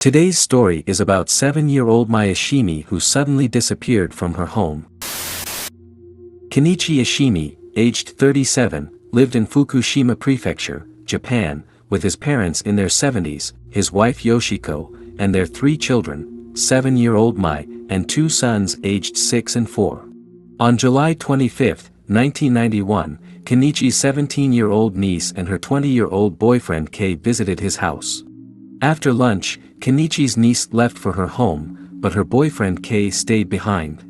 Today's story is about 7-year-old Mai Ishimi who suddenly disappeared from her home. Kenichi Ishimi, aged 37, lived in Fukushima Prefecture, Japan, with his parents in their 70s, his wife Yoshiko, and their 3 children, 7-year-old Mai, and 2 sons aged 6 and 4. On July 25, 1991, Kenichi's 17-year-old niece and her 20-year-old boyfriend Kei visited his house. After lunch, Kenichi's niece left for her home, but her boyfriend Kei stayed behind.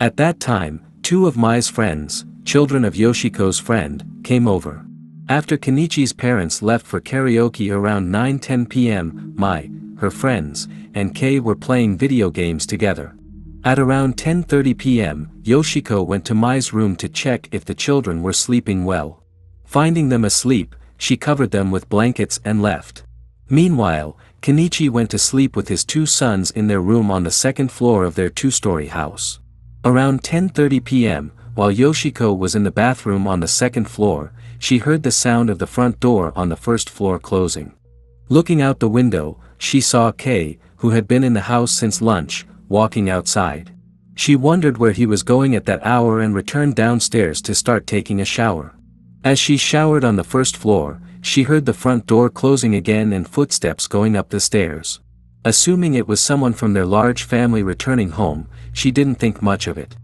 At that time, 2 of Mai's friends, children of Yoshiko's friend, came over. After Kenichi's parents left for karaoke around 9:10 p.m., Mai, her friends, and Kei were playing video games together. At around 10:30 p.m., Yoshiko went to Mai's room to check if the children were sleeping well. Finding them asleep, she covered them with blankets and left. Meanwhile, Kenichi went to sleep with his 2 sons in their room on the 2nd floor of their 2-story house. Around 10:30 p.m., while Yoshiko was in the bathroom on the 2nd floor, she heard the sound of the front door on the 1st floor closing. Looking out the window, she saw Kei, who had been in the house since lunch, walking outside. She wondered where he was going at that hour and returned downstairs to start taking a shower. As she showered on the 1st floor, she heard the front door closing again and footsteps going up the stairs. Assuming it was someone from their large family returning home, she didn't think much of it.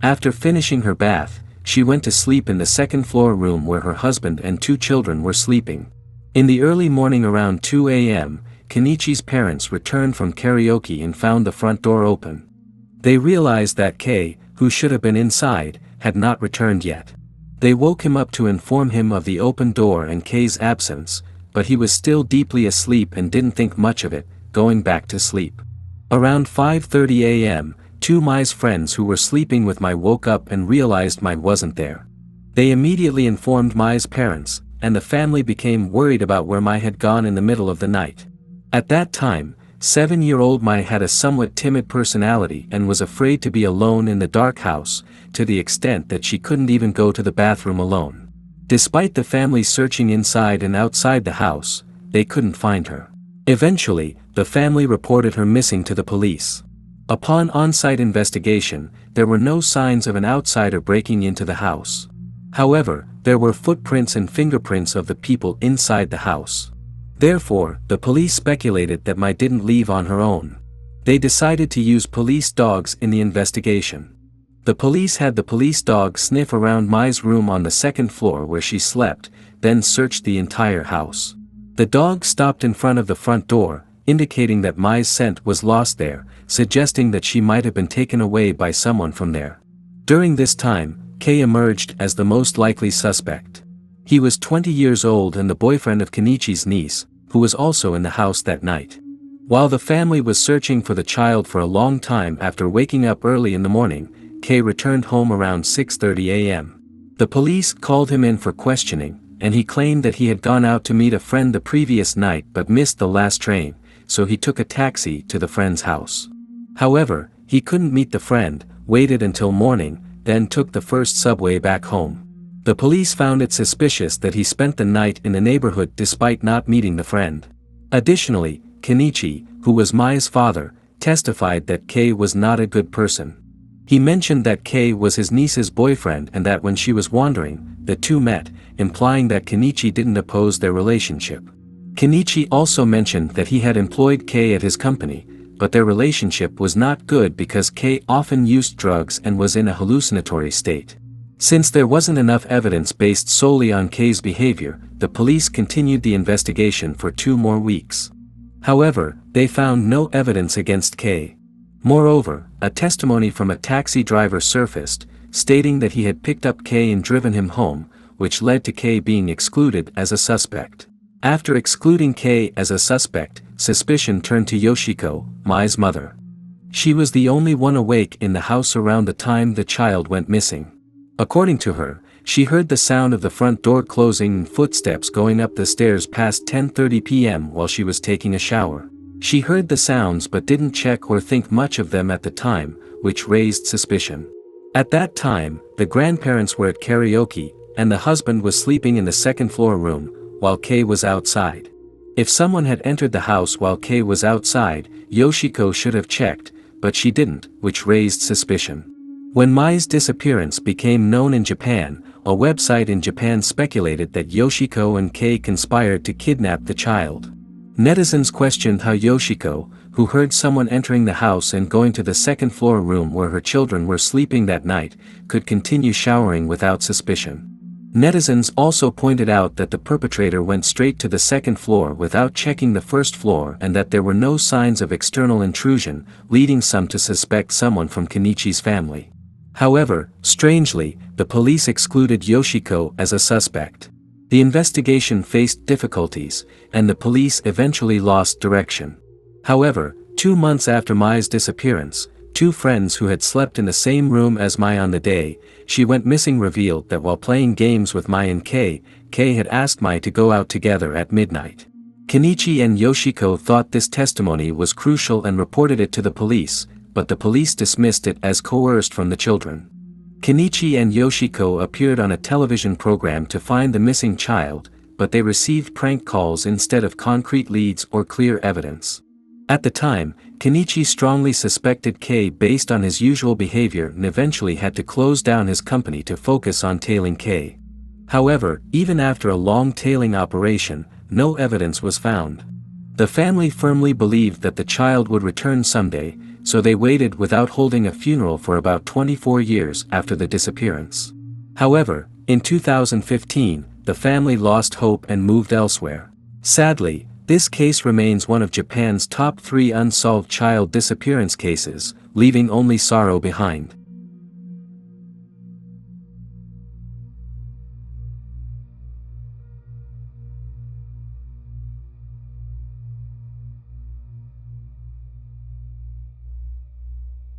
After finishing her bath, she went to sleep in the 2nd floor room where her husband and 2 children were sleeping. In the early morning around 2 a.m., Kenichi's parents returned from karaoke and found the front door open. They realized that Kei, who should have been inside, had not returned yet. They woke him up to inform him of the open door and Kei's absence, but he was still deeply asleep and didn't think much of it, going back to sleep. Around 5:30 a.m., 2 Mai's friends who were sleeping with Mai woke up and realized Mai wasn't there. They immediately informed Mai's parents, and the family became worried about where Mai had gone in the middle of the night. At that time, 7-year-old Mai had a somewhat timid personality and was afraid to be alone in the dark house, to the extent that she couldn't even go to the bathroom alone. Despite the family searching inside and outside the house, they couldn't find her. Eventually, the family reported her missing to the police. Upon on-site investigation, there were no signs of an outsider breaking into the house. However, there were footprints and fingerprints of the people inside the house. Therefore, the police speculated that Mai didn't leave on her own. They decided to use police dogs in the investigation. The police had the police dog sniff around Mai's room on the 2nd floor where she slept, then searched the entire house. The dog stopped in front of the front door, indicating that Mai's scent was lost there, suggesting that she might have been taken away by someone from there. During this time, Kei emerged as the most likely suspect. He was 20 years old and the boyfriend of Kenichi's niece, who was also in the house that night. While the family was searching for the child for a long time after waking up early in the morning, Kei returned home around 6:30 a.m. The police called him in for questioning, and he claimed that he had gone out to meet a friend the previous night but missed the last train, so he took a taxi to the friend's house. However, he couldn't meet the friend, waited until morning, then took the first subway back home. The police found it suspicious that he spent the night in the neighborhood despite not meeting the friend. Additionally, Kenichi, who was Mai's father, testified that Kei was not a good person. He mentioned that Kei was his niece's boyfriend and that when she was wandering, the 2 met, implying that Kenichi didn't oppose their relationship. Kenichi also mentioned that he had employed Kei at his company, but their relationship was not good because Kei often used drugs and was in a hallucinatory state. Since there wasn't enough evidence based solely on Kei's behavior, the police continued the investigation for 2 more weeks. However, they found no evidence against Kei. Moreover, a testimony from a taxi driver surfaced, stating that he had picked up Kei and driven him home, which led to Kei being excluded as a suspect. After excluding Kei as a suspect, suspicion turned to Yoshiko, Mai's mother. She was the only one awake in the house around the time the child went missing. According to her, she heard the sound of the front door closing and footsteps going up the stairs past 10:30 p.m. while she was taking a shower. She heard the sounds but didn't check or think much of them at the time, which raised suspicion. At that time, the grandparents were at karaoke, and the husband was sleeping in the 2nd floor room, while Kei was outside. If someone had entered the house while Kei was outside, Yoshiko should have checked, but she didn't, which raised suspicion. When Mai's disappearance became known in Japan, a website in Japan speculated that Yoshiko and Kei conspired to kidnap the child. Netizens questioned how Yoshiko, who heard someone entering the house and going to the second-floor room where her children were sleeping that night, could continue showering without suspicion. Netizens also pointed out that the perpetrator went straight to the second floor without checking the first floor and that there were no signs of external intrusion, leading some to suspect someone from Kenichi's family. However, strangely, the police excluded Yoshiko as a suspect. The investigation faced difficulties, and the police eventually lost direction. However, 2 months after Mai's disappearance, 2 friends who had slept in the same room as Mai on the day she went missing revealed that while playing games with Mai and Kei had asked Mai to go out together at midnight. Kenichi and Yoshiko thought this testimony was crucial and reported it to the police, but the police dismissed it as coerced from the children. Kenichi and Yoshiko appeared on a television program to find the missing child, but they received prank calls instead of concrete leads or clear evidence. At the time, Kenichi strongly suspected Kei based on his usual behavior and eventually had to close down his company to focus on tailing Kei. However, even after a long tailing operation, no evidence was found. The family firmly believed that the child would return someday, so they waited without holding a funeral for about 24 years after the disappearance. However, in 2015, the family lost hope and moved elsewhere. Sadly, this case remains one of Japan's top 3 unsolved child disappearance cases, leaving only sorrow behind.